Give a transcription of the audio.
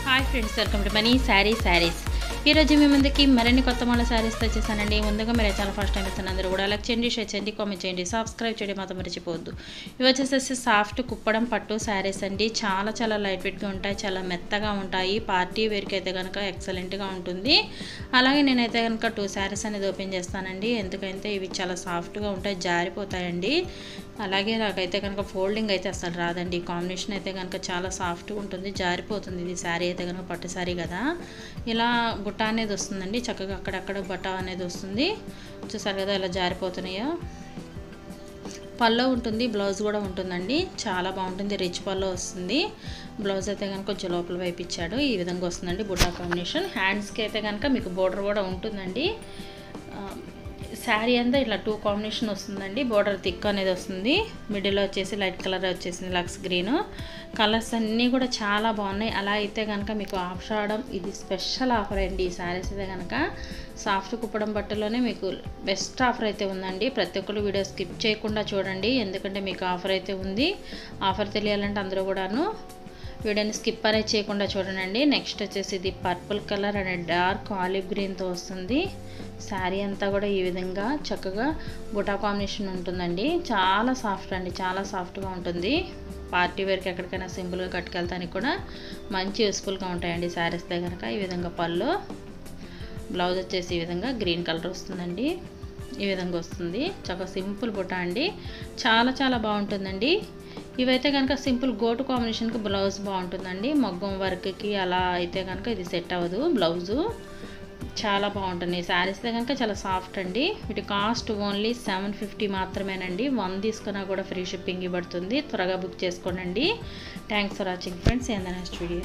Hi friends, welcome to money saris. ఈరోజు మీ ముందుకి మరిన్ని కొత్త మోడల్ శారీస్తో వచ్చేసానండి. ముందుగా మీరు చాలా ఫస్ట్ టైం ఇస్తాను, అందరూ కూడా లైక్ చేయండి, షేర్ చేయండి, కామెంట్ చేయండి, సబ్స్క్రైబ్ చేయడం మాత్రం మర్చిపోవద్దు. ఇవి వచ్చేసేసి సాఫ్ట్ కుప్పడం పట్టు శారీస్ అండి. చాలా లైట్ వెయిట్గా ఉంటాయి, చాలా మెత్తగా ఉంటాయి. పార్టీ వేర్కి అయితే కనుక ఎక్సలెంట్గా ఉంటుంది. అలాగే నేనైతే కనుక 2 శారీస్ అనేది ఓపెన్ చేస్తానండి. ఎందుకంటే ఇవి చాలా సాఫ్ట్గా ఉంటాయి, జారిపోతాయండి. అలాగే నాకైతే కనుక ఫోల్డింగ్ అయితే అసలు రాదండి. కాంబినేషన్ అయితే కనుక చాలా సాఫ్ట్గా ఉంటుంది, జారిపోతుంది. ఇది శారీ అయితే కనుక పట్టు శారీ కదా, ఇలా బుట్ట అనేది వస్తుందండి. చక్కగా అక్కడక్కడ బట్ట అనేది వస్తుంది. చూసారు కదా ఇలా జారిపోతున్నాయో. పల్లో ఉంటుంది, బ్లౌజ్ కూడా ఉంటుందండి. చాలా బాగుంటుంది, రిచ్ పల్లో వస్తుంది. బ్లౌజ్ అయితే కనుక కొంచెం లోపల వైపు ఇచ్చాడు. ఈ విధంగా వస్తుందండి బుట్టా కాంబినేషన్. హ్యాండ్స్కి అయితే కనుక మీకు బోర్డర్ కూడా ఉంటుందండి. శారీ అంతా ఇట్లా 2 కాంబినేషన్ వస్తుందండి. బోర్డర్ థిక్ అనేది వస్తుంది. మిడిల్లో వచ్చేసి లైట్ కలర్ వచ్చేసింది, లక్స్ గ్రీన్. కలర్స్ అన్నీ కూడా చాలా బాగున్నాయి. అలా అయితే కనుక మీకు ఆషాఢం ఇది స్పెషల్ ఆఫర్ అండి. ఈ శారీస్ అయితే కనుక సాఫ్ట్ కుప్పడం బట్టలోనే మీకు బెస్ట్ ఆఫర్ అయితే ఉందండి. ప్రతి ఒక్కరు వీడియో స్కిప్ చేయకుండా చూడండి, ఎందుకంటే మీకు ఆఫర్ అయితే ఉంది. ఆఫర్ తెలియాలంటే అందరూ కూడాను వీడియోని స్కిప్ అనేది చేయకుండా చూడండి. నెక్స్ట్ వచ్చేసి ఇది purple colour and dark olive గ్రీన్తో వస్తుంది. శారీ అంతా కూడా ఈ విధంగా చక్కగా బుటా కాంబినేషన్ ఉంటుందండి. చాలా సాఫ్ట్ అండి, చాలా సాఫ్ట్గా ఉంటుంది. పార్టీ వేర్కి ఎక్కడికైనా సింపుల్గా కట్టుకెళ్తానికి కూడా మంచి యూస్ఫుల్గా ఉంటాయండి శారీస్ దగ్గర. ఈ విధంగా పళ్ళు, బ్లౌజ్ వచ్చేసి ఈ విధంగా గ్రీన్ కలర్ వస్తుందండి. ఈ విధంగా వస్తుంది. చక్కగా సింపుల్ బుట్ట అండి, చాలా బాగుంటుందండి. ఇవైతే కనుక సింపుల్ గోటు కాంబినేషన్కి బ్లౌజ్ బాగుంటుందండి. మగ్గం వర్క్కి అలా అయితే కనుక ఇది సెట్ అవ్వదు బ్లౌజు. చాలా బాగుంటుంది. శారీస్ అయితే కనుక చాలా సాఫ్ట్ అండి. వీటి కాస్ట్ ఓన్లీ 750 మాత్రమేనండి. 1 తీసుకున్నా కూడా ఫ్రీ షిప్పింగ్ ఇవ్వబడుతుంది. త్వరగా బుక్ చేసుకోండి. Thanks for watching friends. In the next video.